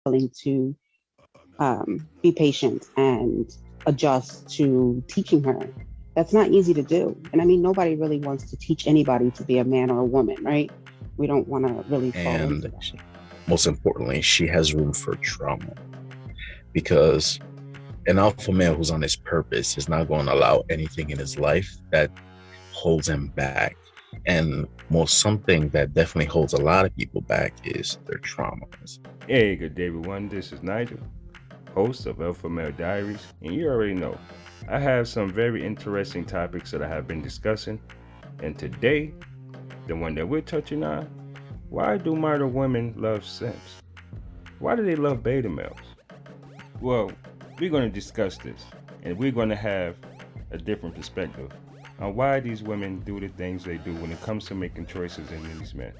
willing to be patient and adjust to teaching her. That's not easy to do. And I mean, nobody really wants to teach anybody to be a man or a woman, right? We don't want to really fall into And that. most importantly, she has room for trauma because an alpha male who's on his purpose is not going to allow anything in his life that holds him back. And most something that definitely holds a lot of people back is their traumas. Hey, good day, everyone. This is Nigel, host of Alpha Male Diaries, and you already know I have some very interesting topics that I have been discussing. And today, the one that we're touching on: why do modern women love simps? Why do they love beta males? Well, we're going to discuss this, and we're going to have a different perspective on why these women do the things they do when it comes to making choices in these men.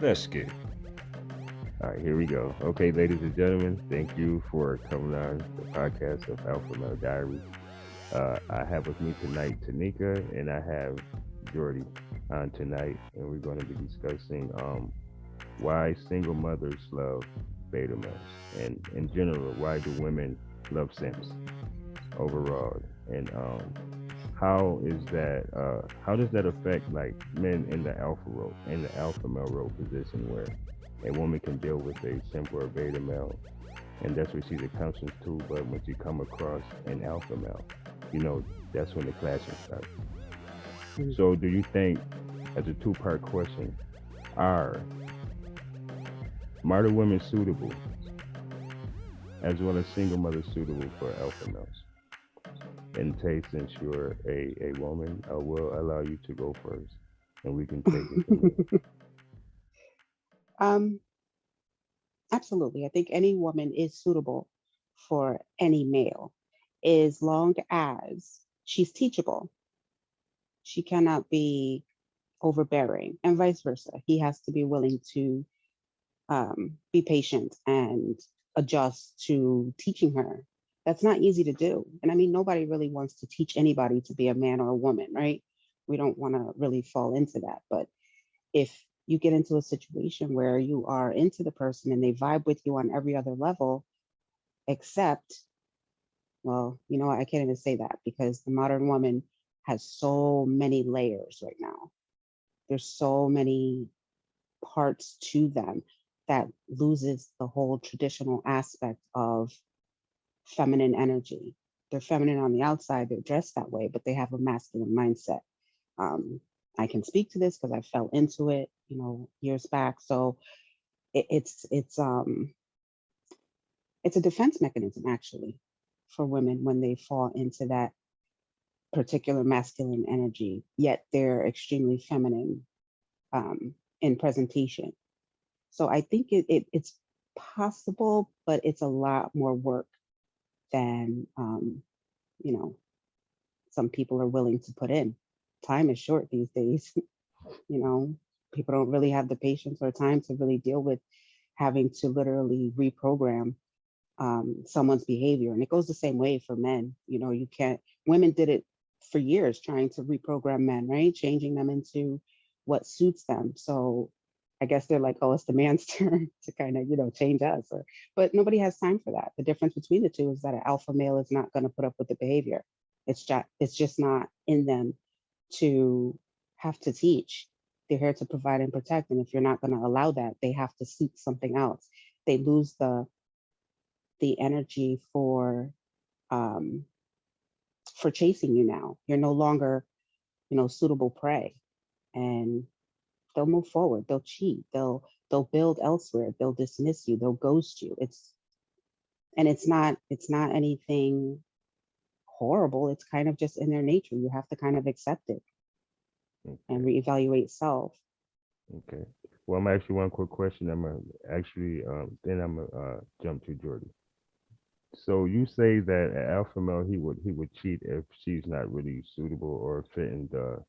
Let's get it. All right, here we go. Okay, ladies and gentlemen, thank you for coming on the podcast of Alpha Male Diaries. I have with me tonight Tanika, and I have Jordy on tonight, and we're going to be discussing why single mothers love beta males, and in general, why do women love simps overall, and how does that affect like men in the alpha role, in the alpha male role position, where a woman can deal with a simp or a beta male, and that's where she's accustomed to. But when she come across an alpha male, that's when the clashing starts. Mm. So, do you think, as a two-part question, are modern women suitable, as well as single mothers suitable for alpha males? And Tay, since you're a woman, I will allow you to go first, and we can take it from there. um, Absolutely. I think any woman is suitable for any male as long as she's teachable. She cannot be overbearing, and vice versa. He has to be willing to be patient and adjust to teaching her. That's not easy to do. And I mean, nobody really wants to teach anybody to be a man or a woman, right? We don't want to really fall into that. But if you get into a situation where you are into the person and they vibe with you on every other level, except, well, you know what? I can't even say that because the modern woman has so many layers right now. There's so many parts to them that loses the whole traditional aspect of feminine energy. They're feminine on the outside, they're dressed that way, but they have a masculine mindset. Um, I can speak to this because I fell into it, years back. So it's a defense mechanism actually for women when they fall into that particular masculine energy, yet they're extremely feminine in presentation. So I think it's possible, but it's a lot more work than you know some people are willing to put in. Time is short these days. you know, People don't really have the patience or time to really deal with having to literally reprogram someone's behavior. And it goes the same way for men. You can't. Women did it for years, trying to reprogram men, right? Changing them into what suits them. So I guess they're like, oh, it's the man's turn to kind of, change us. But nobody has time for that. The difference between the two is that an alpha male is not going to put up with the behavior. It's just not in them to have to teach. They're here to provide and protect. And if you're not going to allow that, they have to seek something else. They lose the energy um, for chasing you now. You're no longer, suitable prey, and they'll move forward. They'll cheat. They'll build elsewhere. They'll dismiss you. They'll ghost you. It's not anything horrible. It's kind of just in their nature. You have to kind of accept it and Okay, reevaluate self. okay. Well, I'm gonna ask you one quick question. Then I'm gonna jump to Jordy. So you say that an alpha male he would cheat if she's not really suitable or fitting the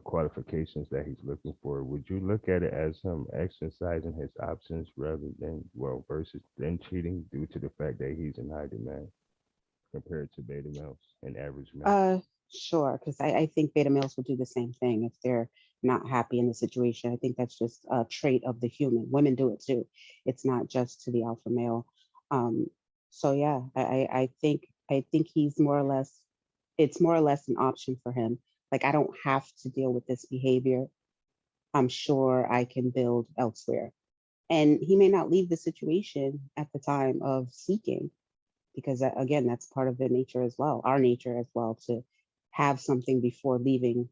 qualifications that he's looking for. Would you look at it as him exercising his options rather than, well, versus than cheating due to the fact that he's in high demand compared to beta males and average men? Sure, because I think beta males will do the same thing if they're not happy in the situation. I think that's just a trait of the human. Women do it too. It's not just to the alpha male. Um, so yeah, I think he's more or less, it's more or less an option for him. Like I don't have to deal with this behavior. I'm sure I can build elsewhere. And he may not leave the situation at the time of seeking, because again, that's part of the nature as well, our nature as well, to have something before leaving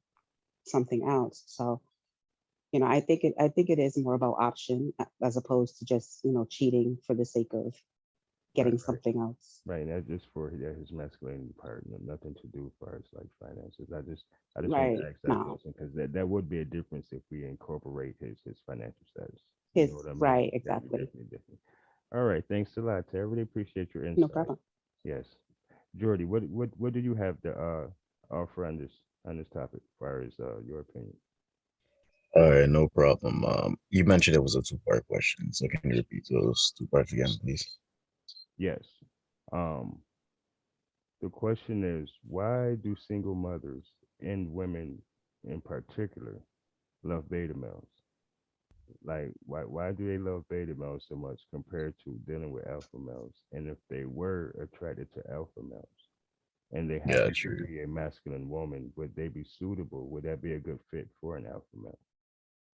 something else. So, I think it is more about option, as opposed to just, cheating for the sake of Right, getting right. something else. Right, and that's just for his masculinity part, nothing to do for his like finances. I just wanted to Right. ask that No. question because that would be a difference if we incorporate his financial status. You know His what I mean? right, Definitely, exactly. definitely, definitely. All right, thanks a lot, Terry. I really appreciate your No insight. problem. Yes, Jordy, what do you have to offer on this topic, as far as your opinion? All right, no problem. You mentioned it was a two-part question, so can you repeat those two parts again, please? Yes. Um, the question is, why do single mothers and women in particular love beta males? Like, why do they love beta males so much compared to dealing with alpha males? And if they were attracted to alpha males and they Yeah, happened to true. be a masculine woman, would they be suitable? Would that be a good fit for an alpha male?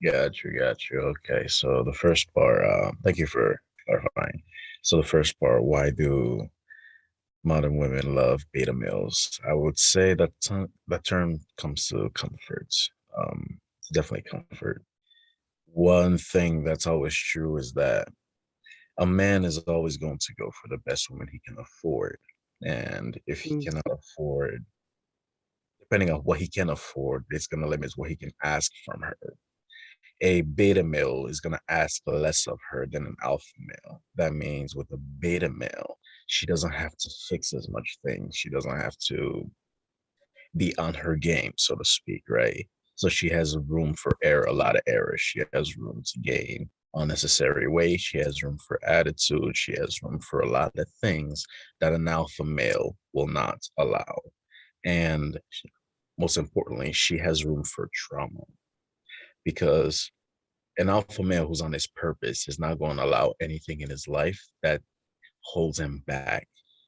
Got you. Okay, so the first part, thank you for clarifying. So the first part, why do modern women love beta males? I would say that term comes to comfort. It's definitely comfort. One thing that's always true is that a man is always going to go for the best woman he can afford. And if he Mm, cannot afford, depending on what he can afford, it's going to limit what he can ask from her. A beta male is going to ask less of her than an alpha male. That means with a beta male, she doesn't have to fix as much things. She doesn't have to be on her game, so to speak, right? So she has room for error, a lot of error. She has room to gain unnecessary weight. She has room for attitude. She has room for a lot of things that an alpha male will not allow. And most importantly, she has room for trauma because an alpha male who's on his purpose is not going to allow anything in his life that holds him back.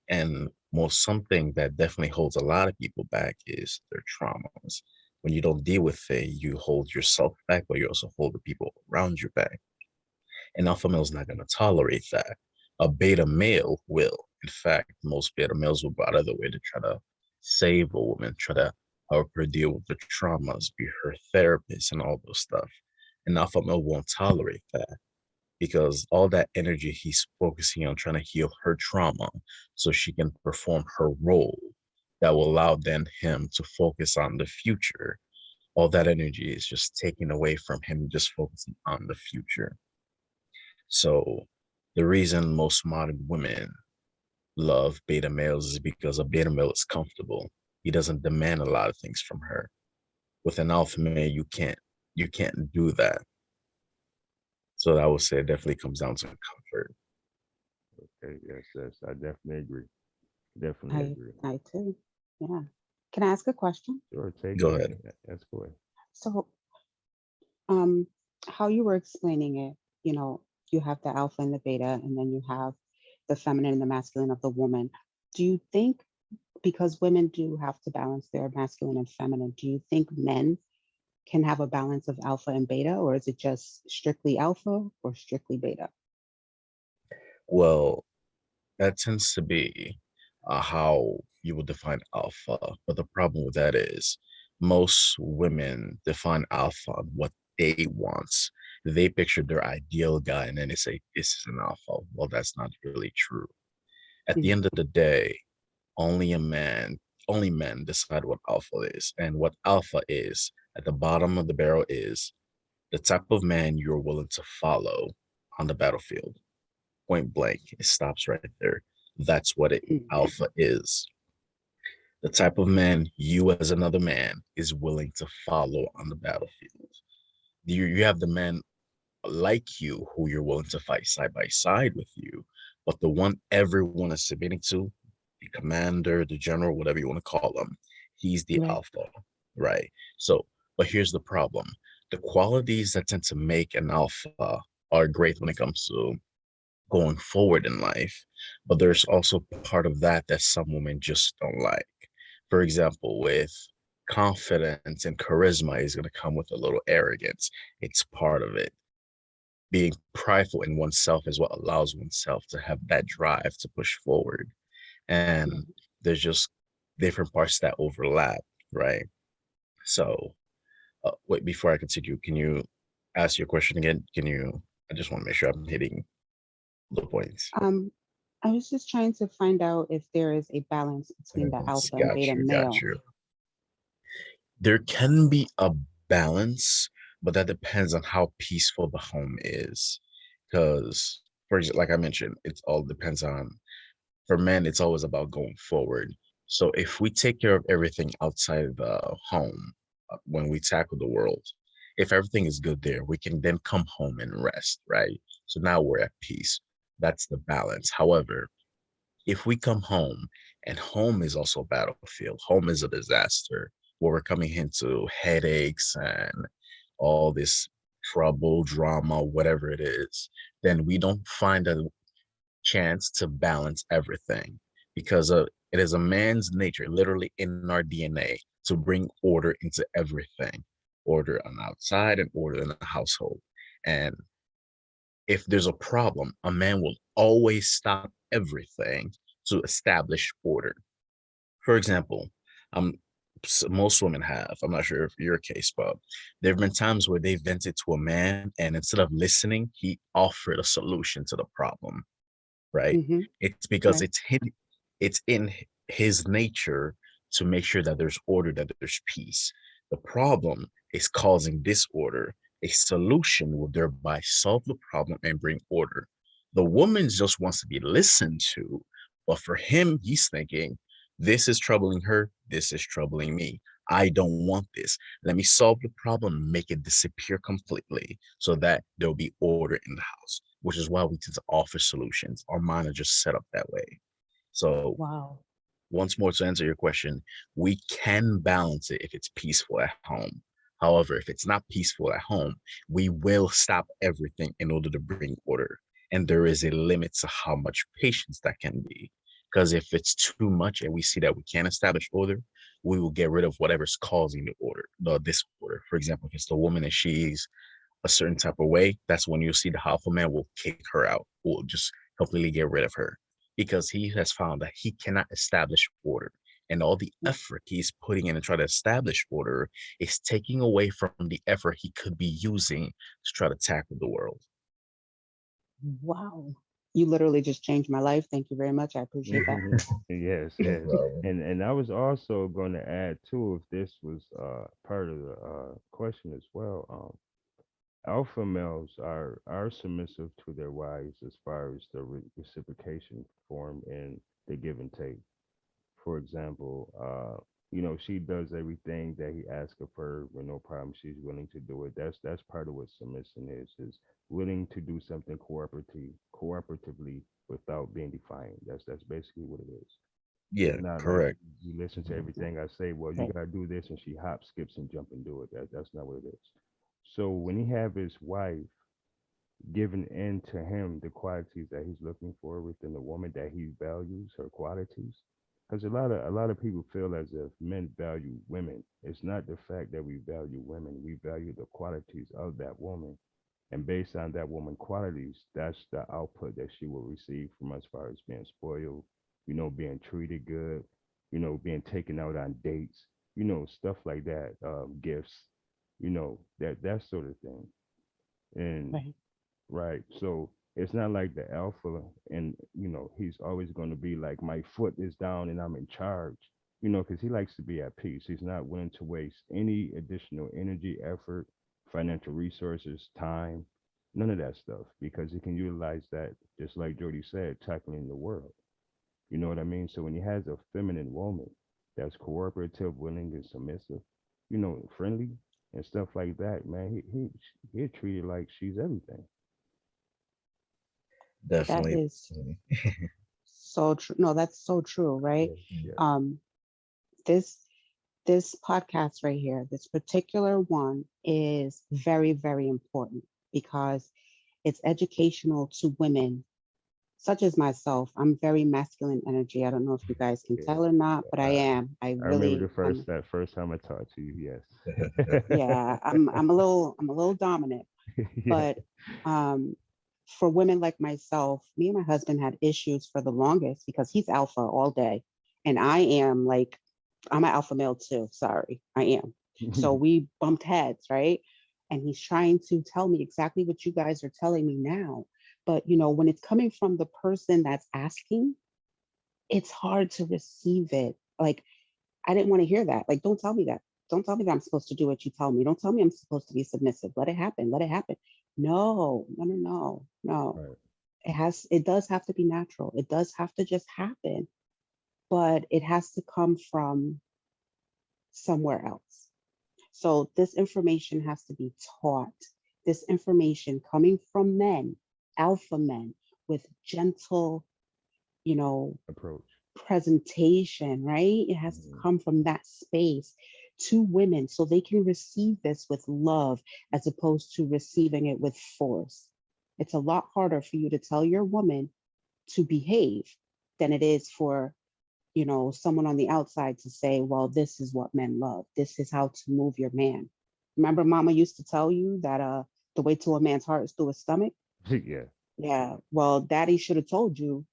And most something that definitely holds a lot of people back is their traumas. When you don't deal with it, you hold yourself back, but you also hold the people around you back. An alpha male is not going to tolerate that. A beta male will. In fact, most beta males will go out of the way to try to save a woman, try to help her deal with the traumas, be her therapist, and all those stuff. An alpha male won't tolerate that because all that energy he's focusing on trying to heal her trauma so she can perform her role that will allow then him to focus on the future. All that energy is just taken away from him just focusing on the future. So the reason most modern women love beta males is because a beta male is comfortable. He doesn't demand a lot of things from her. With an alpha male, you can't do that. So I would say it definitely comes down to comfort. Okay, yes, yes, I definitely agree. Definitely I agree. I too. Yeah. Can I ask a question? Sure, take it Go away. ahead. That's cool. So, um, how you were explaining it, you have the alpha and the beta, and then you have the feminine and the masculine of the woman. Do you think, because women do have to balance their masculine and feminine, do you think men can have a balance of alpha and beta, or is it just strictly alpha or strictly beta? Well, that tends to be how you would define alpha. But the problem with that is most women define alpha on what they want. They picture their ideal guy and then they say, this is an alpha. Well, that's not really true. At the Mhm. end of the day, only a man, only men decide what alpha is. And what alpha is at the bottom of the barrel is the type of man you're willing to follow on the battlefield. Point blank, it stops right there. That's what Mhm. alpha is. The type of man you as another man is willing to follow on the battlefield. You have the man like you who you're willing to fight side by side with you, but the one everyone is submitting to, the commander, the general, whatever you want to call him, He's the Right. alpha, right? So, but here's the problem. The qualities that tend to make an alpha are great when it comes to going forward in life, but there's also part of that that some women just don't like. For example, with confidence and charisma is going to come with a little arrogance. It's part of it. Being prideful in oneself is what allows oneself to have that drive to push forward. And Right. there's just different parts that overlap, right? So, wait, before I continue, can you ask your question again? I just want to make sure I'm hitting the points. Um, I was just trying to find out if there is a balance between the Yes, alpha and got beta you, got male. you. There can be a balance, but that depends on how peaceful the home is. Because, for example, like I mentioned, it all depends on, for men, it's always about going forward. So if we take care of everything outside the home, when we tackle the world, if everything is good there, we can then come home and rest, right? So now we're at peace. That's the balance. However, if we come home and home is also a battlefield, home is a disaster where we're coming into headaches and all this trouble, drama, whatever it is, then we don't find a chance to balance everything because it is a man's nature, literally in our DNA, to bring order into everything, order on outside and order in the household. And if there's a problem, a man will always stop everything to establish order. For example, um, most women have, I'm not sure if your case, but there have been times where they vented to a man and instead of listening, he offered a solution to the problem, right? Hmm. It's because Right. it's in his nature to make sure that there's order, that there's peace. The problem is causing disorder. A solution will thereby solve the problem and bring order. The woman just wants to be listened to, but for him, he's thinking, this is troubling her, this is troubling me. I don't want this. Let me solve the problem, make it disappear completely so that there'll be order in the house, which is why we tend to offer solutions. Our mind are just set up that way. So Wow. once more to answer your question, we can balance it if it's peaceful at home. However, if it's not peaceful at home, we will stop everything in order to bring order. And there is a limit to how much patience that can be. Because if it's too much and we see that we can't establish order, we will get rid of whatever's causing the order, the disorder. For example, if it's the woman and she's a certain type of way, that's when you'll see the alpha man will kick her out, will just completely get rid of her because he has found that he cannot establish order. And all the effort he's putting in to try to establish order is taking away from the effort he could be using to try to tackle the world. Wow. You literally just changed my life. Thank you very much. I appreciate that. Yes, No yes. problem. And I was also going to add too, if this was part of the question as well. Alpha males are submissive to their wives as far as the reciprocation form and the give and take. For example, she does everything that he asks of her with no problem. She's willing to do it. That's part of what submission is willing to do something cooperatively without being defiant. That's basically what it is. It's Yeah, not like correct. you listen to everything I say. Well, you Right. gotta do this, and she hops, skips, and jump and do it. That's not what it is. So when he have his wife giving in to him the qualities that he's looking for within the woman that he values, her qualities, because a lot of people feel as if men value women. It's not the fact that we value women; we value the qualities of that woman, and based on that woman qualities, that's the output that she will receive from us, as far as being spoiled, being treated good, being taken out on dates, stuff like that, gifts, that sort of thing. And Right. right, so it's not like the alpha, and he's always going to be like, my foot is down and I'm in charge, because he likes to be at peace. He's not willing to waste any additional energy, effort, financial resources, time, none of that stuff, because he can utilize that, just like Jody said, tackling the world. You know what I mean? So when he has a feminine woman that's cooperative, willing, and submissive, friendly and stuff like that, man, he'll treat her like she's everything. That Definitely. is so true. No, that's so true, right? Yes, yes. Um, this This podcast right here, this particular one is very, very important because it's educational to women such as myself. I'm very masculine energy. I don't know if you guys can Yeah. tell or not, but I I, am. I I remember really, that first time I talked to you. Yes. yeah, I'm a little dominant. Yeah. But um, for women like myself, me and my husband had issues for the longest because he's alpha all day, and I am like, I'm an alpha male too. Sorry, I am. So we bumped heads, right? And he's trying to tell me exactly what you guys are telling me now. But when it's coming from the person that's asking, it's hard to receive it. Like, I didn't want to hear that. Like, don't tell me that. Don't tell me that I'm supposed to do what you tell me. Don't tell me I'm supposed to be submissive. Let it happen. Let it happen. No, no, no, no, no. Right. It does have to be natural. It does have to just happen, but it has to come from somewhere else. So this information has to be taught. This information coming from men, alpha men with gentle, you know, Approach. presentation, right? It has to Mhm. come from that space to women so they can receive this with love as opposed to receiving it with force. It's a lot harder for you to tell your woman to behave than it is for, someone on the outside to say, well, this is what men love. This is how to move your man. Remember, mama used to tell you that the way to a man's heart is through his stomach? Yeah. Yeah. Well, daddy should have told you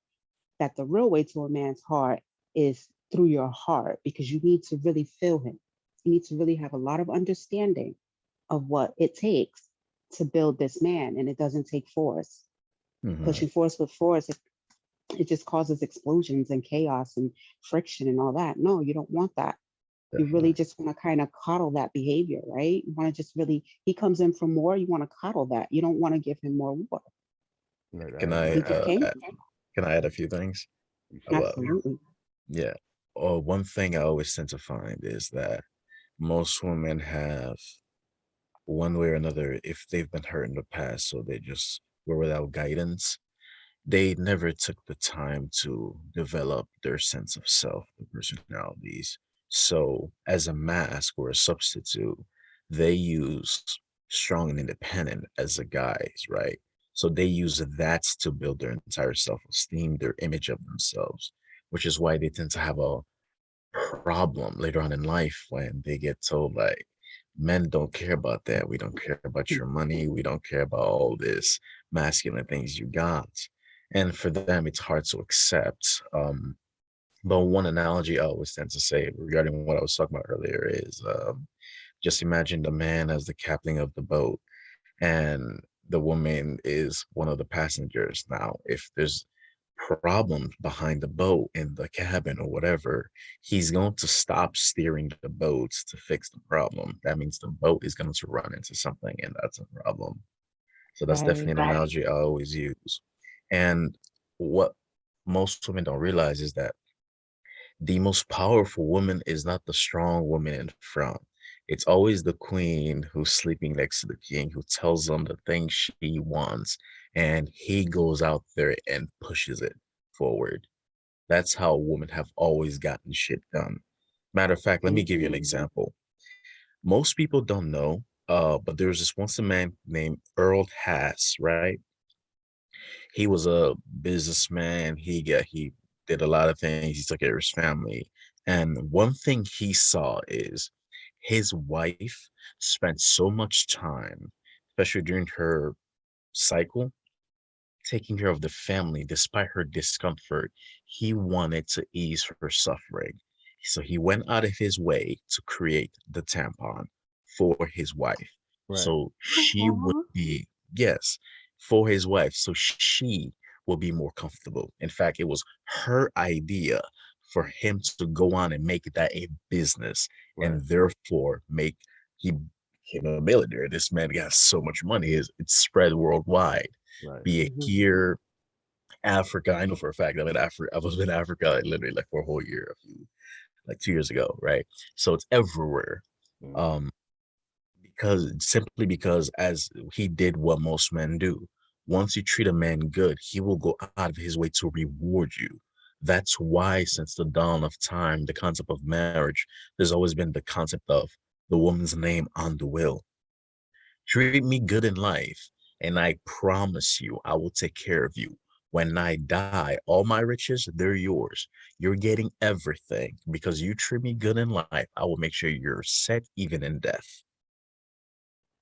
that the real way to a man's heart is through your heart because you need to really feel him. You need to really have a lot of understanding of what it takes to build this man, and it doesn't take force. Mhm. Pushing force with force, it just causes explosions and chaos and friction and all that. No, you don't want that. You really Definitely. just want to kind of coddle that behavior, right? You want to just really, he comes in for more, you want to coddle that. You don't want to give him more war. Right. I Can I He agree. just uh, came. add, can I add a few things? You sure About can. Absolutely. Yeah. One thing I always tend to find is that most women have one way or another, if they've been hurt in the past, so they just were without guidance, they never took the time to develop their sense of self, their personalities. So, as a mask or a substitute, they use strong and independent as a guise, right? So, they use that to build their entire self esteem, their image of themselves, which is why they tend to have a problem later on in life when they get told, like, men don't care about that. We don't care about your money. We don't care about all this masculine things you got. And for them, it's hard to accept. But one analogy I always tend to say regarding what I was talking about earlier is just imagine the man as the captain of the boat and the woman is one of the passengers. Now, if there's problems behind the boat in the cabin or whatever, he's going to stop steering the boats to fix the problem. That means the boat is going to run into something, and that's a problem. So that's Right. definitely an analogy I always use. And what most women don't realize is that the most powerful woman is not the strong woman in front. It's always the queen who's sleeping next to the king who tells them the thing she wants, and he goes out there and pushes it forward. That's how women have always gotten shit done. Matter of fact, let me give you an Mhm. example. Most people don't know, but there was this once a man named Earl Haas, right? He was a businessman. He did a lot of things. He took care of his family. And one thing he saw is his wife spent so much time, especially during her cycle, taking care of the family despite her discomfort. He wanted to ease her suffering. So he went out of his way to create the tampon for his wife. Right. So she would Aw. be, yes, for his wife. So she will be more comfortable. In fact, it was her idea for him to go on and make that a business Right. and therefore he became a millionaire. This man got so much money, it's spread worldwide, Right. be it Mhm. here, Africa. I know for a fact I'm in Africa. I was in Africa like, literally like for a whole year, like 2 years ago, right? So it's everywhere. Mm. Um, because as he did what most men do. Once you treat a man good, he will go out of his way to reward you. That's why, since the dawn of time, the concept of marriage, there's always been the concept of the woman's name on the will. Treat me good in life, and I promise you, I will take care of you. When I die, all my riches, they're yours. You're getting everything because you treat me good in life. I will make sure you're set even in death.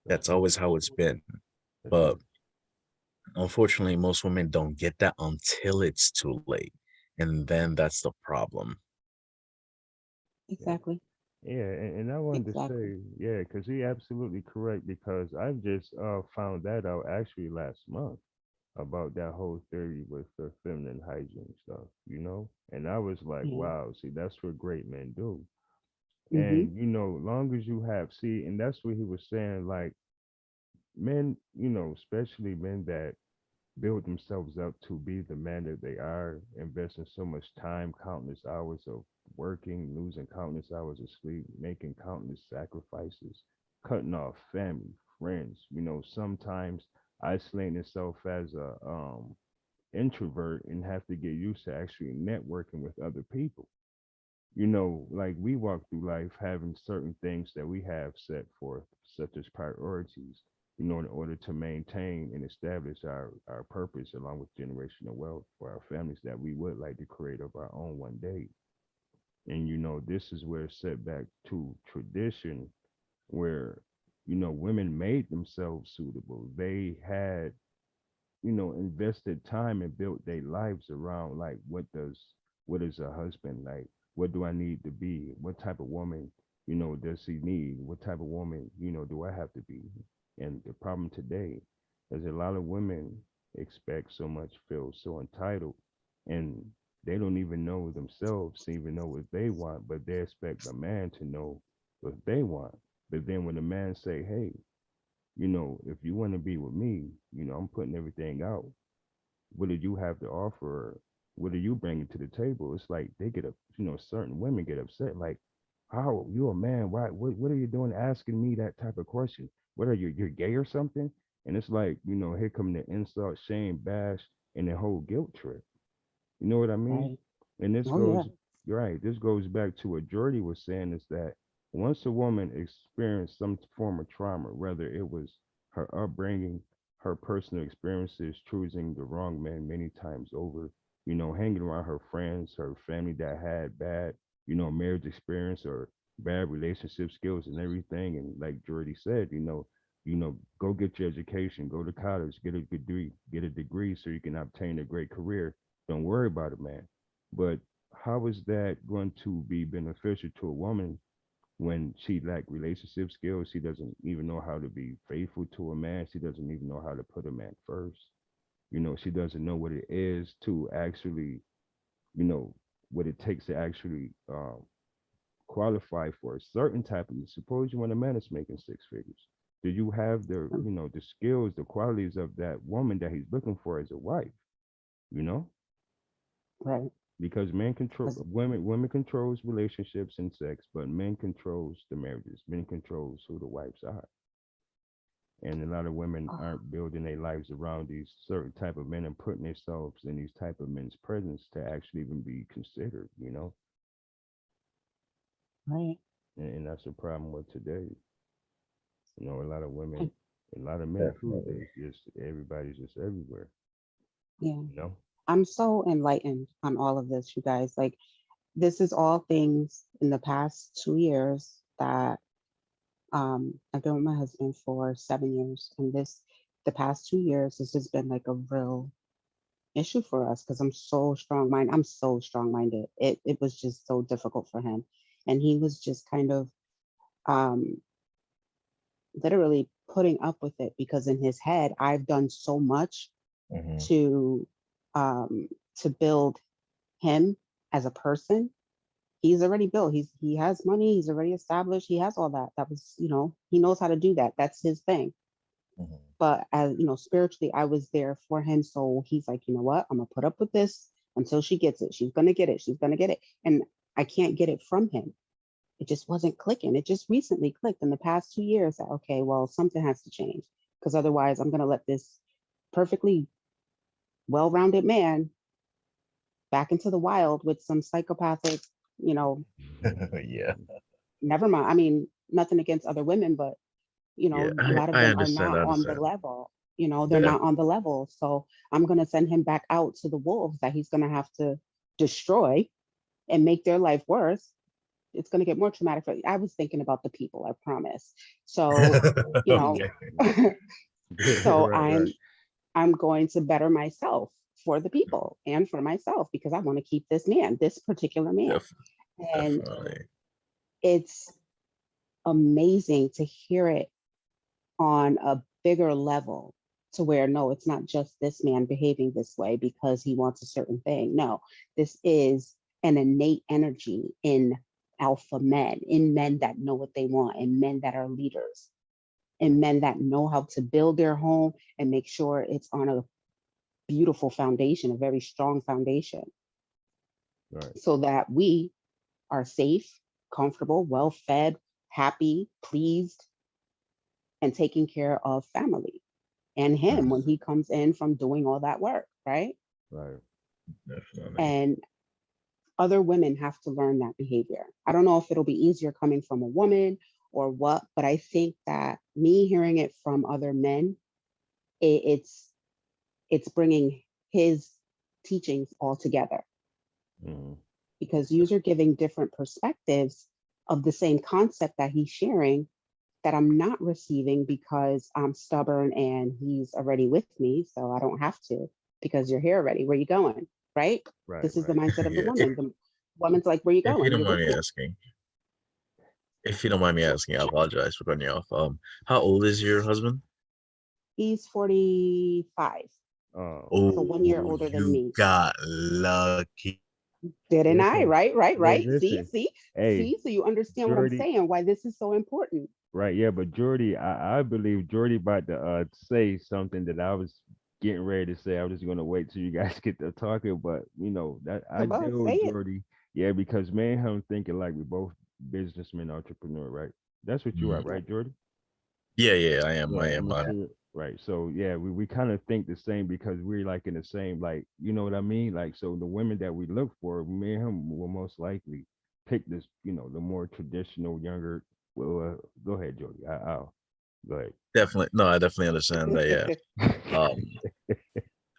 That's That's always how it's been. that's But real. unfortunately, most women don't get that until it's too late. And then that's the problem. Yeah. Exactly. Yeah, and I wanted to Exactly. say, yeah, because he absolutely correct because I just found that out actually last month about that whole theory with the feminine hygiene stuff, you know? And I was like, Yeah. wow, see, that's what great men do. Mm-hmm. And, long as you have, see, and that's what he was saying, like men, especially men that build themselves up to be the man that they are, investing so much time, countless hours of working, losing countless hours of sleep, making countless sacrifices, cutting off family, friends, sometimes isolating yourself as a introvert and have to get used to actually networking with other people. Like we walk through life having certain things that we have set forth, such as priorities, in order to maintain and establish our purpose along with generational wealth for our families that we would like to create of our own one day. And, this is where set back to tradition, where, women made themselves suitable. They had invested time and built their lives around like what is a husband like? What do I need to be? What type of woman, does he need? What type of woman, do I have to be? And the problem today is a lot of women expect so much, feel so entitled, and they don't even know themselves, to even know what they want, but they expect a man to know what they want. But then when the man say, hey, if you want to be with me, I'm putting everything out. What do you have to offer? What are you bringing to the table? It's like they get up, certain women get upset, like, how you a man? Why? What are you doing asking me that type of question? What are you? You're gay or something? And it's like, here come the insult, shame, bash, and the whole guilt trip. You know what I mean? Right. And this Oh yeah. goes, you're right. This goes back to what Jordy was saying is that once a woman experienced some form of trauma, whether it was her upbringing, her personal experiences, choosing the wrong man many times over, hanging around her friends, her family that had bad, marriage experience or bad relationship skills and everything. And like Jordy said, go get your education, go to college, get a degree so you can obtain a great career. Don't worry about it, man. But how is that going to be beneficial to a woman when she lack relationship skills? She doesn't even know how to be faithful to a man. She doesn't even know how to put a man first. She doesn't know what it is to actually, you know, what it takes to actually qualify for a certain type of. Suppose you want a man that's making six figures. Do you have the, Mm. the skills, the qualities of that woman that he's looking for as a wife? You know, Right. because men control 'Cause- women controls relationships and sex, but men controls the marriages. Men controls who the wives are, and a lot of women oh, aren't building their lives around these certain type of men and putting themselves in these type of men's presence to actually even be considered. right. And that's the problem with today. A lot of women, And- a lot of men too. Definitely. There's just everybody's just everywhere. Yeah. You know. I'm so enlightened on all of this, you guys. Like, this is all things in the past 2 years that I've been with my husband for 7 years. And the past 2 years, this has been like a real issue for us because I'm so strong minded. I'm so strong minded. It was just so difficult for him. And he was just kind of um, literally putting up with it because in his head, I've done so much Hmm. to um, to build him as a person. He's already built. He has money. He's already established. He has all that. That was, he knows how to do that. That's his thing. Hmm. But as spiritually, I was there for him. So he's like, you know what? I'm gonna put up with this until she gets it. She's gonna get it. She's gonna get it. And I can't get it from him. It just wasn't clicking. It just recently clicked in the past 2 years that okay, well, something has to change because otherwise, I'm gonna let this perfectly well-rounded man back into the wild with some psychopathic, you know, Yeah, never mind. I mean, nothing against other women, but yeah. a lot of I them are understand. not I on the understand. level. They're Yeah. not on the level. So I'm going to send him back out to the wolves that he's going to have to destroy and make their life worse. It's going to get more traumatic. I was thinking about the people, I promise. So, you know, Okay. so Right, right. I'm going to better myself for the people and for myself because I want to keep this particular man. Def- And definitely. it's amazing to hear it on a bigger level to where no, it's not just this man behaving this way because he wants a certain thing. No, this is an innate energy in alpha men, in men that know what they want, in men that are leaders, in men that know how to build their home and make sure it's on a beautiful foundation, a very strong foundation, Right. so that we are safe, comfortable, well fed, happy, pleased, and taking care of family and him Mm, when he comes in from doing all that work, right? Right. definitely. And other women have to learn that behavior. I don't know if it'll be easier coming from a woman or what, but I think that me hearing it from other men, it's bringing his teachings all together Mhm. because you're giving different perspectives of the same concept that he's sharing that I'm not receiving because I'm stubborn and he's already with me, so I don't have to because you're here already. Where you going? Right? Right, This is the right. mindset of the Yeah. woman. The woman's like, where you If you going? don't You're mind with me me. asking, if you don't mind me asking, I apologize for cutting you off. How old is your husband? He's 45, Okay. so Oh, 1 year older than you me. got lucky. Didn't I? Listen, Right, right, right. See, listen. see, Hey, see. So you understand what I'm Jordy. saying, why this is so important. Right, yeah, but Jordy, I believe Jordy about to say something that I was getting ready to say. I was just gonna wait till you guys get to talking, but that I Come on, deal say with it. Jordy, yeah, because me and him thinking like we both businessmen, entrepreneur, right? That's what you are, Mm. right, Jordy? Yeah, yeah, I am. Yeah, I I'm am. assuming, right. So yeah, we kind of think the same because we're like in the same, like, you know what I mean? Like, so the women that we look for, me and him will most likely pick this, the more traditional, younger. Well, go ahead, Jody. I'll go ahead. Definitely. No, I definitely understand that. Yeah. Um,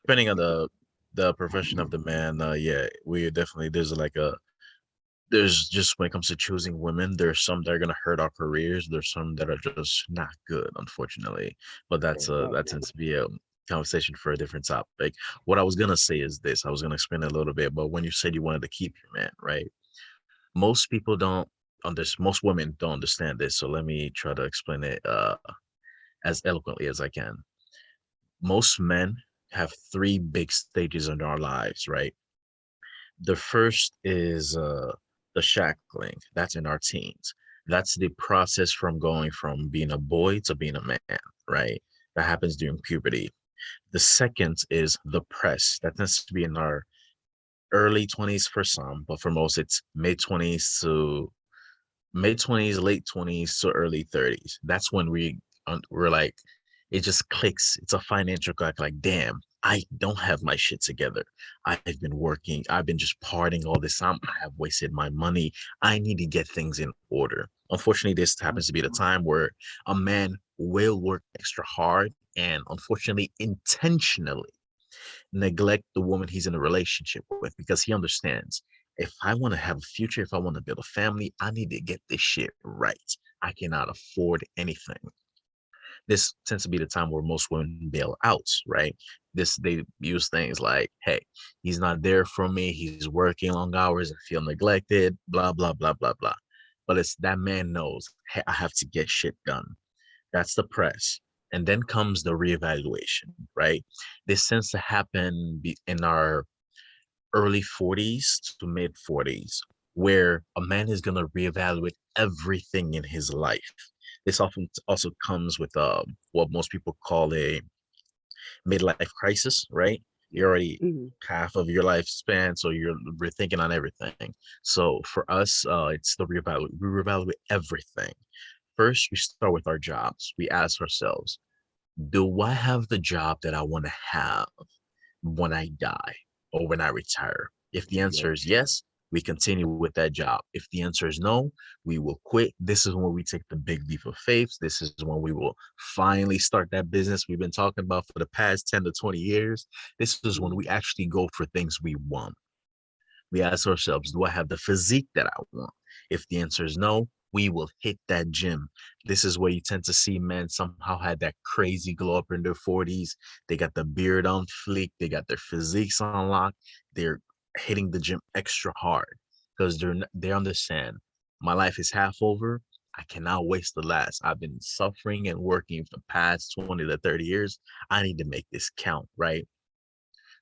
depending on the profession of the man, yeah, we definitely there's just when it comes to choosing women, there's some that are gonna hurt our careers. There's some that are just not good, unfortunately. But Right, that tends to be a conversation for a different topic. What I was gonna say is this. I was gonna explain it a little bit, but when you said you wanted to keep your man, right? Most people don't most women don't understand this. So let me try to explain it as eloquently as I can. Most men have three big stages in our lives, right? The first is the shackling. That's in our teens. That's the process from going from being a boy to being a man, right? That happens during puberty. The second is the press. That tends to be in our early 20s for some, but for most, it's mid 20s, late 20s to early 30s. That's when we're like, it just clicks. It's a financial crack. Like, damn, I don't have my shit together. I've been working. I've been just partying all this time. I have wasted my money. I need to get things in order. Unfortunately, this happens to be the time where a man will work extra hard and unfortunately intentionally neglect the woman he's in a relationship with because he understands if I want to have a future, if I want to build a family, I need to get this shit right. I cannot afford anything. This tends to be the time where most women bail out, right? They use things like, hey, he's not there for me, he's working long hours, I feel neglected, blah, blah, blah, blah, blah. But it's that man knows, hey, I have to get shit done. That's the press. And then comes the reevaluation, right? This tends to happen in our early 40s to mid 40s, where a man is going to reevaluate everything in his life. This often also comes with what most people call a midlife crisis, right? You're already Mhm. half of your lifespan, so you're rethinking on everything. So for us, it's the reevaluate. We reevaluate everything. First, we start with our jobs. We ask ourselves, do I have the job that I want to have when I die or when I retire? If the answer is yes, we continue with that job. If the answer is no, we will quit. This is when we take the big leap of faith. This is when we will finally start that business we've been talking about for the past 10 to 20 years. This is when we actually go for things we want. We ask ourselves, do I have the physique that I want? If the answer is no, we will hit that gym. This is where you tend to see men somehow had that crazy glow up in their 40s. They got the beard on fleek, they got their physiques on lock. They're hitting the gym extra hard because they understand my life is half over. I cannot waste the last. I've been suffering and working for the past 20 to 30 years. I need to make this count, right?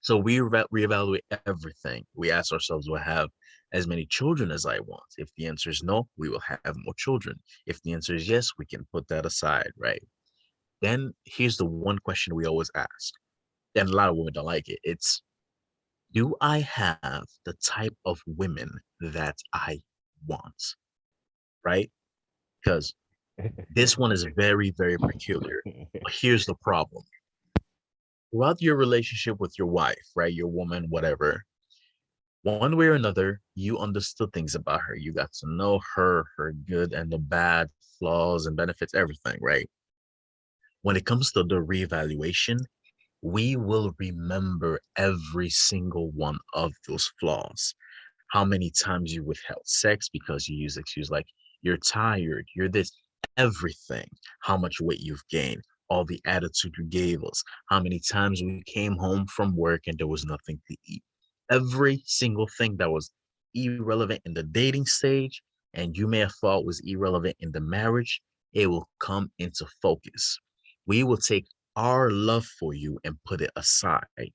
So we reevaluate everything. We ask ourselves, do I have as many children as I want? If the answer is no, we will have more children. If the answer is yes, we can put that aside, right? Then here's the one question we always ask, and a lot of women don't like it. It's, do I have the type of women that I want, right? Because this one is very, very peculiar. But here's the problem. Throughout your relationship with your wife, right, your woman, whatever, one way or another, you understood things about her. You got to know her, her good and the bad, flaws and benefits, everything, right? When it comes to the reevaluation, we will remember every single one of those flaws. How many times you withheld sex because you use excuse like you're tired, you're this, everything, how much weight you've gained, all the attitude you gave us, how many times we came home from work and there was nothing to eat. Every single thing that was irrelevant in the dating stage and you may have thought was irrelevant in the marriage, it will come into focus. We will take our love for you and put it aside.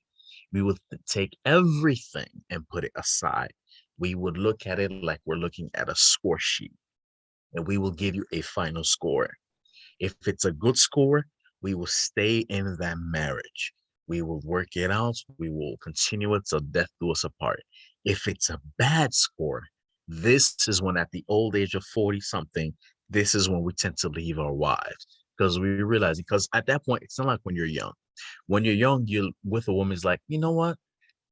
We will take everything and put it aside. We would look at it like we're looking at a score sheet and we will give you a final score. If it's a good score, we will stay in that marriage. We will work it out. We will continue it till death do us apart. If it's a bad score, this is when at the old age of 40 something, this is when we tend to leave our wives because we realize, because at that point, it's not like when you're young. When you're young, you're with a woman is like, you know what?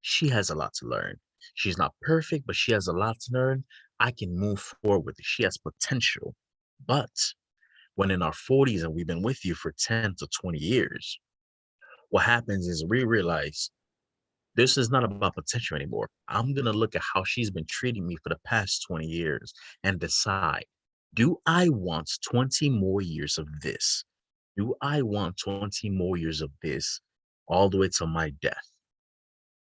She has a lot to learn. She's not perfect, but she has a lot to learn. I can move forward with it. She has potential. But when in our 40s and we've been with you for 10 to 20 years, what happens is we realize this is not about potential anymore. I'm going to look at how she's been treating me for the past 20 years and decide, do I want 20 more years of this? Do I want 20 more years of this all the way to my death?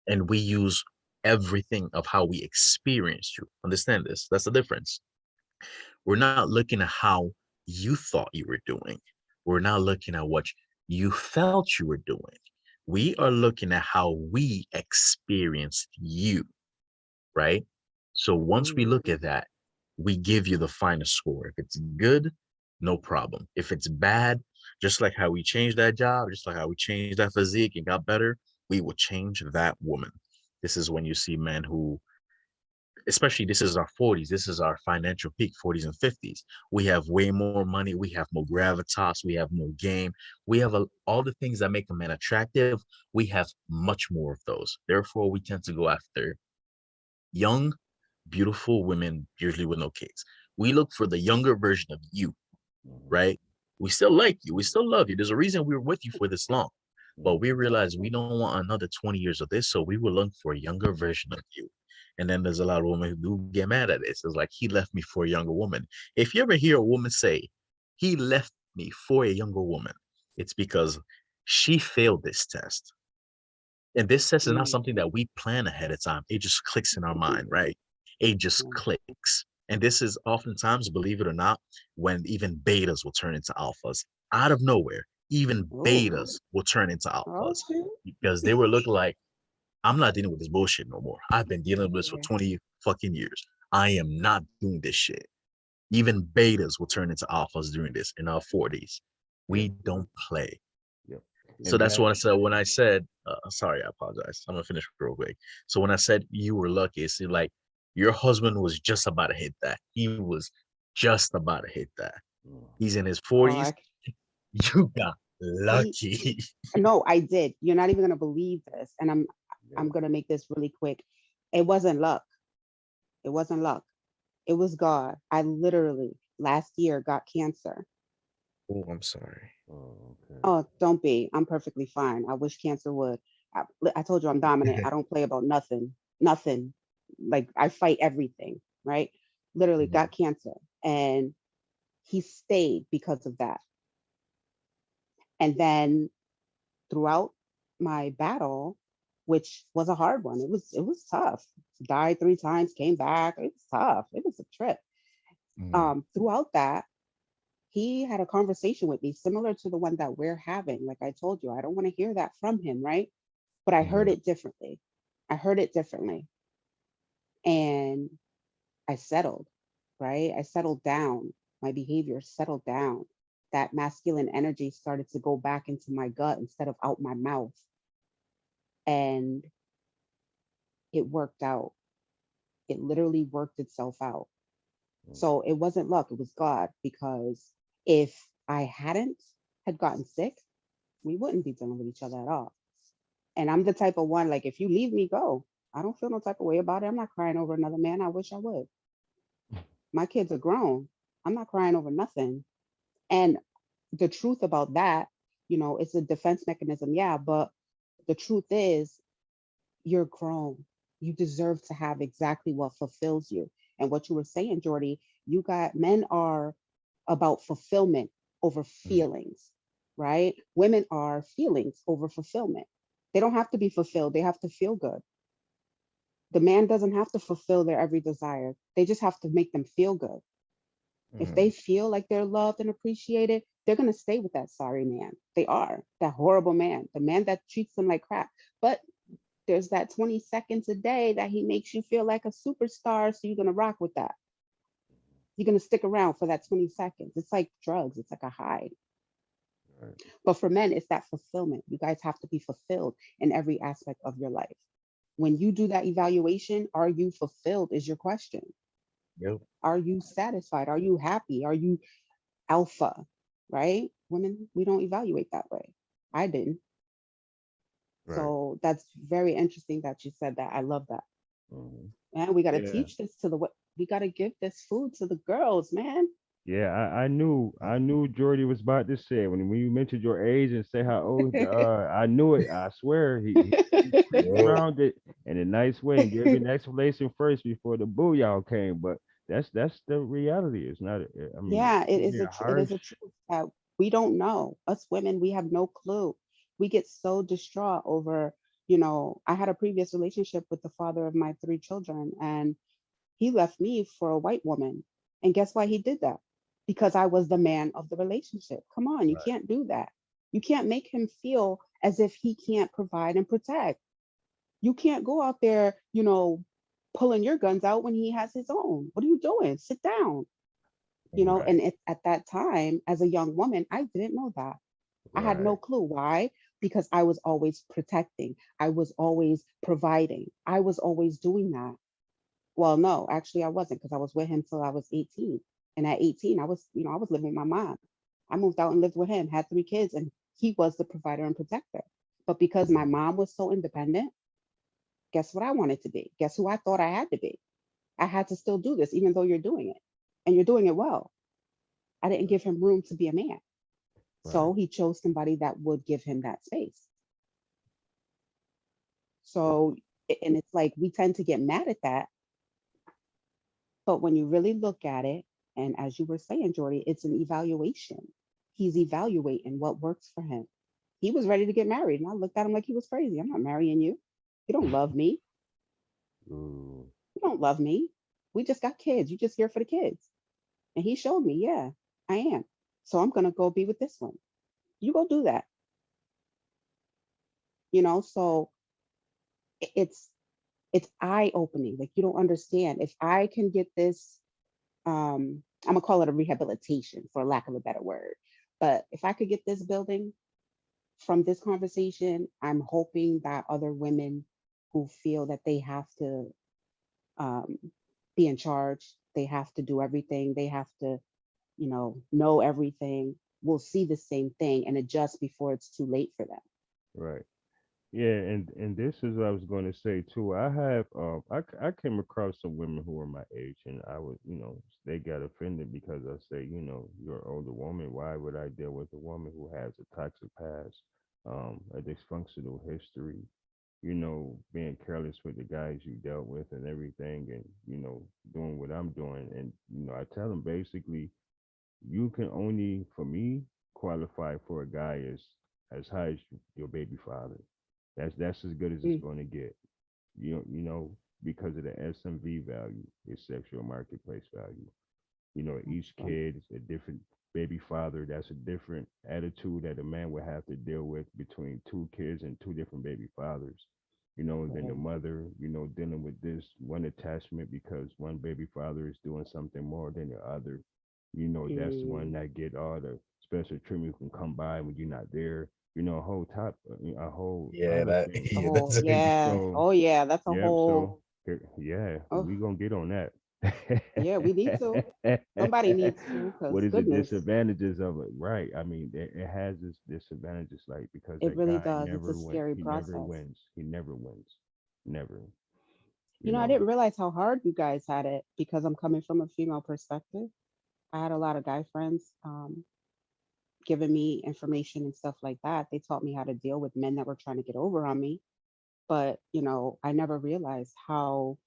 And we use everything of how we experienced you. Understand this? That's the difference. We're not looking at how you thought you were doing. We're not looking at what you felt you were doing. We are looking at how we experienced you, right? So once we look at that, we give you the final score. If it's good, no problem. If it's bad, just like how we changed that job, just like how we changed that physique and got better, we will change that woman. This is when you see men who, especially this is our 40s, this is our financial peak, 40s and 50s. We have way more money, we have more gravitas, we have more game, we have all the things that make a man attractive. We have much more of those. Therefore, we tend to go after young, beautiful women, usually with no kids. We look for the younger version of you, right? We still like you, we still love you. There's a reason we were with you for this long, but we realize we don't want another 20 years of this, so we will look for a younger version of you. And then there's a lot of women who do get mad at this. It's like, he left me for a younger woman. If you ever hear a woman say, he left me for a younger woman, it's because she failed this test. And this test is not something that we plan ahead of time. It just clicks in our mind, right? It just clicks. And this is oftentimes, believe it or not, when even betas will turn into alphas. Out of nowhere, even betas will turn into alphas because they were looking like, I'm not dealing with this bullshit no more. I've been dealing with this for 20 fucking years. I am not doing this shit. Even betas will turn into alphas during this in our 40s. We don't play. Yep. So that's what I said when I said, sorry, I apologize. I'm gonna finish real quick. So when I said you were lucky, it's like your husband was just about to hit that. He was just about to hit that. He's in his 40s. You got lucky. No, I did. You're not even gonna believe this, and I'm gonna make this really quick. It wasn't luck. It wasn't luck. It was God. I literally last year got cancer. Oh, I'm sorry. Oh, okay. Oh, don't be. I'm perfectly fine. I wish cancer would. I, I told you I'm dominant. I don't play about nothing. Nothing. Like I fight everything, right? Literally Mhm. got cancer. And he stayed because of that. And then throughout my battle, which was a hard one, it was tough. Died 3 times, came back. It was tough. It was a trip. Mhm. Throughout that, he had a conversation with me similar to the one that we're having. Like I told you, I don't want to hear that from him, right? But I heard Mhm. it differently. I heard it differently. And I settled, right? I settled down. My behavior settled down. That masculine energy started to go back into my gut instead of out my mouth. And it worked out. It literally worked itself out. Mm. So it wasn't luck, it was God. Because if I hadn't had gotten sick, we wouldn't be dealing with each other at all. And I'm the type of one, like, if you leave me, go. I don't feel no type of way about it. I'm not crying over another man. I wish I would. My kids are grown. I'm not crying over nothing. And the truth about that, it's a defense mechanism, yeah, but the truth is, you're grown. You deserve to have exactly what fulfills you. And what you were saying, Jordy, men are about fulfillment over Mhm. feelings, right? Women are feelings over fulfillment. They don't have to be fulfilled, they have to feel good. The man doesn't have to fulfill their every desire, they just have to make them feel good. If they Mhm. feel like they're loved and appreciated, they're going to stay with that sorry man. They are that horrible man, the man that treats them like crap. But there's that 20 seconds a day that he makes you feel like a superstar. So you're going to rock with that. You're going to stick around for that 20 seconds. It's like drugs, it's like a high. Right. But for men, it's that fulfillment. You guys have to be fulfilled in every aspect of your life. When you do that evaluation, are you fulfilled? Is your question. Yep. Are you satisfied? Are you happy? Are you alpha? Right? Women, we don't evaluate that way. I didn't. Right. So that's very interesting that you said that. I love that. Mhm. Man, we got to Yeah. teach this to we got to give this food to the girls, man. Yeah, I knew Jordy was about to say it. When you mentioned your age and say how old, I knew it. I swear he Yep. pre-ground it in a nice way and gave you an explanation first before the booyah came. But that's the reality. It's not. I mean, Yeah, you being it harsh. is a truth that we don't know. Us women, we have no clue. We get so distraught over, I had a previous relationship with the father of my 3 children, and he left me for a white woman. And guess why he did that? Because I was the man of the relationship. Come on, you Right. can't do that. You can't make him feel as if he can't provide and protect. You can't go out there, pulling your guns out when he has his own. What are you doing? Sit down. Right. And at that time, as a young woman, I didn't know that. I had no Right. clue. Why? Because I was always protecting, I was always providing, I was always doing that. Well, no, actually, I wasn't, because I was with him till I was 18. And at 18, I was living with my mom. I moved out and lived with him, had 3 kids, and he was the provider and protector. But because my Mhm. mom was so independent, guess what I wanted to be? Guess who I thought I had to be? I had to still do this, even though you're doing it. And you're doing it well. I didn't give him room to be a man. Right. So he chose somebody that would give him that space. So, and it's like we tend to get mad at that. But when you really look at it, and as you were saying, Jordy, it's an evaluation. He's evaluating what works for him. He was ready to get married, and I looked at him like he was crazy. I'm not marrying you. You don't love me. Ooh. You don't love me. We just got kids. You just here for the kids. And he showed me, yeah, I am. So I'm gonna go be with this one. You go do that. So it's eye opening. Like you don't understand. If I can get this, I'm gonna call it a rehabilitation for lack of a better word. But if I could get this building from this conversation, I'm hoping that other women who feel that they have to um, be in charge, they have to do everything, they have to, know everything, will see the same thing and adjust before it's too late for them. Right. Yeah, and this is what I was going to say too. I have I came across some women who were my age, and I was, they got offended because I say, you're an older woman. Why would I deal with a woman who has a toxic past, a dysfunctional history, being careless with the guys you dealt with and everything, and doing what I'm doing, and I tell them basically, you can only, for me, qualify for a guy as high as your baby father. That's as good as it's Mm, going to get. Because of the SMV value, its sexual marketplace value. that's Each true. kid is a different baby father. That's a different attitude that a man would have to deal with between two kids and two different baby fathers. And then the Right. mother, dealing with this one attachment because one baby father is doing something more than the other. That's the one Mm, that get all the special treatment can come by when you're not there. A whole top, a whole Yeah, other that thing. the yeah, whole, that's a yeah. So, Oh, yeah. That's a yep. whole. So, yeah, Oh, we gonna get on that. yeah. We need to. Somebody needs to, What because is the goodness, disadvantages of it? Right. I mean, it has its disadvantages, like because it that really guy does. It's a never went. scary He never process. wins. He never wins. Never. You I know. didn't realize how hard you guys had it because I'm coming from a female perspective. I had a lot of guy friends giving me information and stuff like that. They taught me how to deal with men that were trying to get over on me. But, I never realized how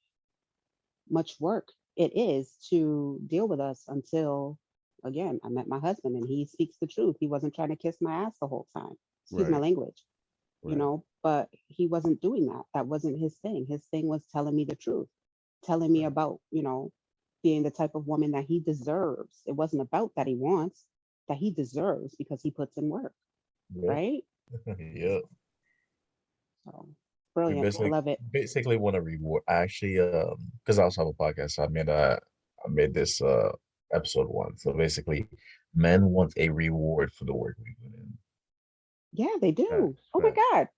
much work it is to deal with us until, again, I met my husband and he speaks the truth. He wasn't trying to kiss my ass the whole time. Excuse my Right. language, Right. but he wasn't doing that. That wasn't his thing. His thing was telling me the truth, telling me Right. about, being the type of woman that he deserves. It wasn't about that he wants, that he deserves because he puts in work, yep. right? Yep. So We brilliant. I basically love it. basically want to reward. Actually, because I also have a podcast, so I made this episode one. So basically, men want a reward for the work we put in. Yeah, they do. Facts. Oh my Facts. God.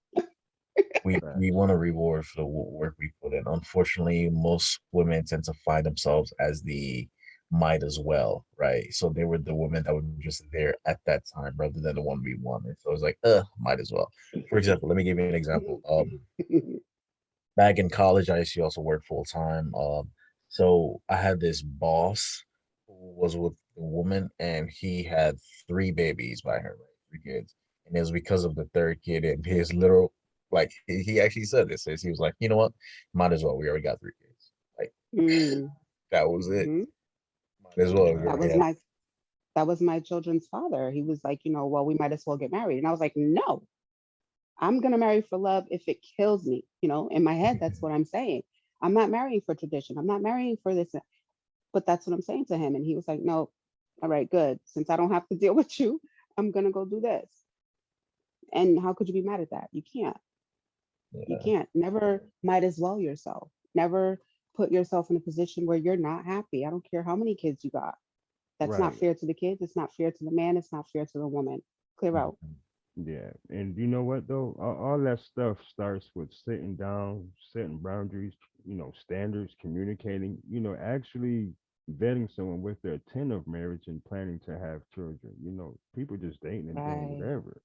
We Facts. want a reward for the work we put in. Unfortunately, most women tend to find themselves as the might as well, right? So they were the women that were just there at that time rather than the one we wanted. So it was like, might as well. For example, let me give you an example. Back in college, I used to also work full time. So I had this boss who was with a woman, and he had three babies by her, right? Three kids, and it was because of the third kid and his literal, like he actually said this. He was like, you know what, might as well. We already got three kids. Like Mm, that was it. mhm. Might as well. We That Wow. already was have. my that was my children's father. He was like, well, we might as well get married. And I was like, no, I'm gonna marry for love if it kills me. In my head, that's what I'm saying. I'm not marrying for tradition. I'm not marrying for this. But that's what I'm saying to him. And he was like, no, all right, good. Since I don't have to deal with you, I'm gonna go do this. And how could you be mad at that? You can't. You Yeah, can't. Never might as well yourself. Never put yourself in a position where you're not happy. I don't care how many kids you got. That's not Right. fair to the kids. It's not fair to the man. It's not fair to the woman. Clear out. mhm, Yeah. And you know what though? All that stuff starts with sitting down, setting boundaries, standards, communicating, actually vetting someone with their intent of marriage and planning to have children. People just dating and doing Right. whatever.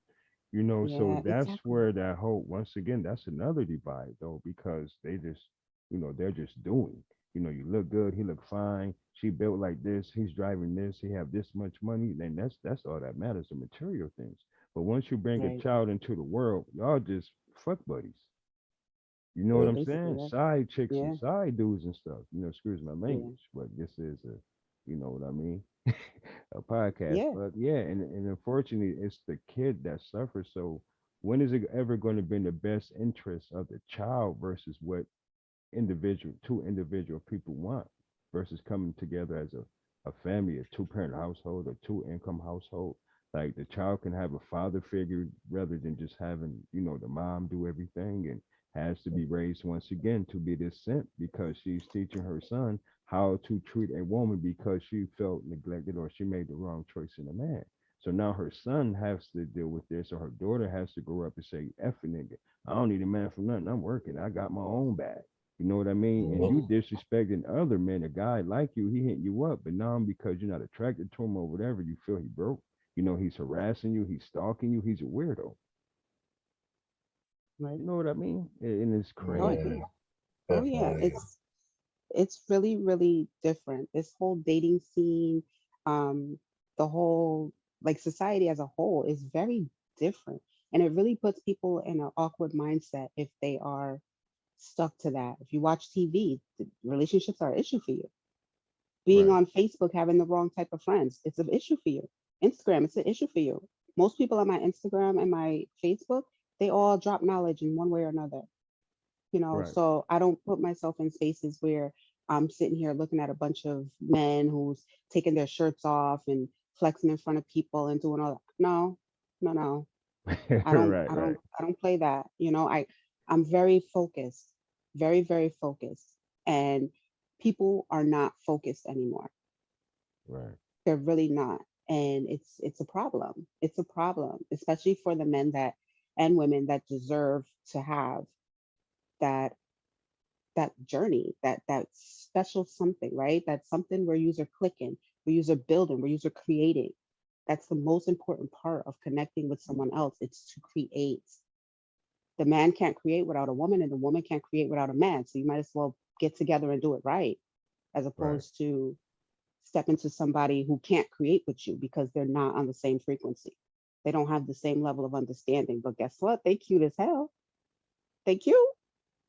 So Yeah, that's exactly. where that whole, once again, that's another divide though, because they just, they're just doing. You look good, he look fine, she built like this, he's driving this, he have this much money, then that's all that matters, the material things. But once you bring a Right. child into the world, y'all just fuck buddies. You know what Yeah, I'm basically saying? that. Side chicks and Yeah. side dudes and stuff. Excuse my Yeah. language, but this is a, you know what I mean? A podcast. Yeah. But yeah, and unfortunately, it's the kid that suffers. So when is it ever going to be in the best interest of the child versus what two individual people want versus coming together as a family, a two-parent household, a two-income household? Like the child can have a father figure rather than just having, the mom do everything and has to be raised once again to be this simp because she's teaching her son how to treat a woman because she felt neglected or she made the wrong choice in a man. So now her son has to deal with this, or her daughter has to grow up and say, F a nigga, I don't need a man for nothing. I'm working. I got my own bag. You know what I mean? And yep. you disrespecting other men, a guy like you, he hitting you up, but now because you're not attracted to him or whatever, you feel he broke. He's harassing you, he's stalking you, he's a weirdo. Right. You know what I mean? And it's Oh, I crazy. do. Yeah, Oh yeah, definitely. it's really really different. This whole dating scene, um, the whole like society as a whole is very different, and it really puts people in an awkward mindset if they are stuck to that. If you watch TV, relationships are an issue for you. Being Right. on Facebook, having the wrong type of friends, it's an issue for you. Instagram, it's an issue for you. Most people on my Instagram and my Facebook, they all drop knowledge in one way or another. Right. So I don't put myself in spaces where I'm sitting here looking at a bunch of men who's taking their shirts off and flexing in front of people and doing all that. No, no, no. I don't Right. I Right. don't I don't play that. I'm very focused, very, very focused. And people are not focused anymore. Right. They're really not. And it's a problem. It's a problem, especially for the men that and women that deserve to have that journey, that special something, right? That's something where you're clicking, where you're building, where you're creating. That's the most important part of connecting with someone else. It's to create. The man can't create without a woman, and the woman can't create without a man. So you might as well get together and do it right, as Right. opposed to step into somebody who can't create with you because they're not on the same frequency. They don't have the same level of understanding. But guess what? They cute as hell. They cute.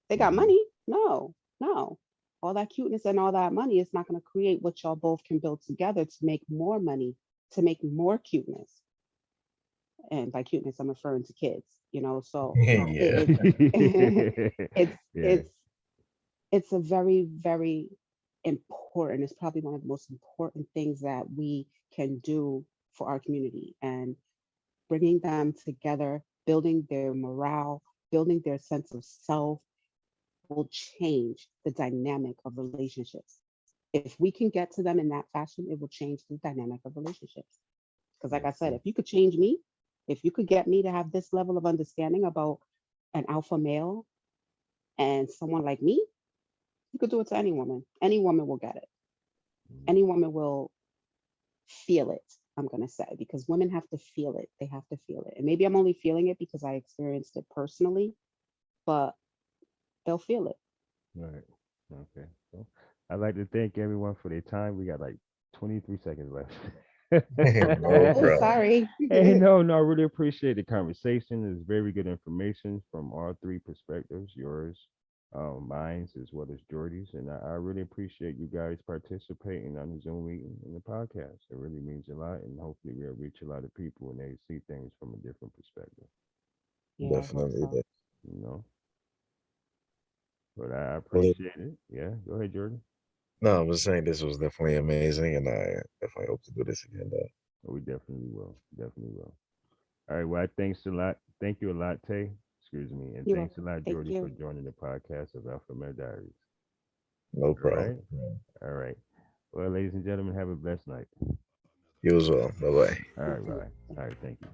They got Hmm. money. No, no. All that cuteness and all that money is not going to create what y'all both can build together to make more money, to make more cuteness. And by cuteness, I'm referring to kids. So Yeah, it, it it's Yeah. it's it's a very, very important. It's probably one of the most important things that we can do for our community, and bringing them together, building their morale, building their sense of self will change the dynamic of relationships. If we can get to them in that fashion, it will change the dynamic of relationships. Because, like Yes, I said, sir. if you could change me, if you could get me to have this level of understanding about an alpha male and someone like me, you could do it to any woman. Any woman will get it. Mhm. Any woman will feel it, I'm going to say, because women have to feel it. They have to feel it. And maybe I'm only feeling it because I experienced it personally, but they'll feel it. Right. Okay. So I'd like to thank everyone for their time. We got like 23 seconds left. no Oh, problem. sorry. Hey, no, I really appreciate the conversation. It's very good information from all three perspectives, yours, mine's, as well as Jordy's. And I really appreciate you guys participating on the Zoom meeting and the podcast. It really means a lot. And hopefully we'll reach a lot of people and they see things from a different perspective, Yeah, I hope Definitely. so. you know? But I Well, appreciate it. Yeah. Go ahead, Jordan. no, I was saying this was definitely amazing, and I definitely hope to do this again. Though. We definitely will. Definitely will. All right. Well, thanks a lot. Thank you a lot, Tay. Excuse me. And You're thanks a welcome. lot, Thank Jordy, for you. joining the podcast of Alpha Male Diaries. No All right. problem. All right. Well, ladies and gentlemen, have a blessed night. You as well. Bye bye. All You right. too. Bye. All right. Thank you.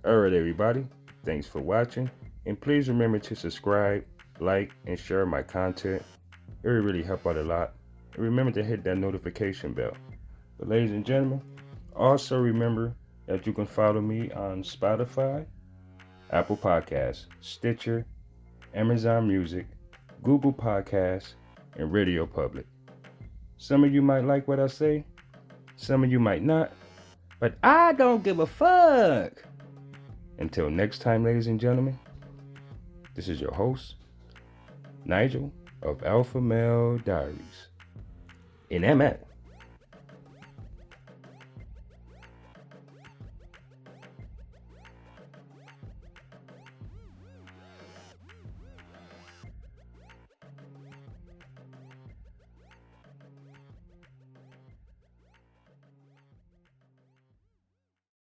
All right, everybody. Thanks for watching. And please remember to subscribe, like, and share my content. It would really help out a lot. And remember to hit that notification bell. But, ladies and gentlemen, also remember that you can follow me on Spotify, Apple Podcasts, Stitcher, Amazon Music, Google Podcasts, and Radio Public. Some of you might like what I say, some of you might not, but I don't give a fuck. Until next time, ladies and gentlemen, this is your host, Nigel of Alpha Male Diaries. And I'm out.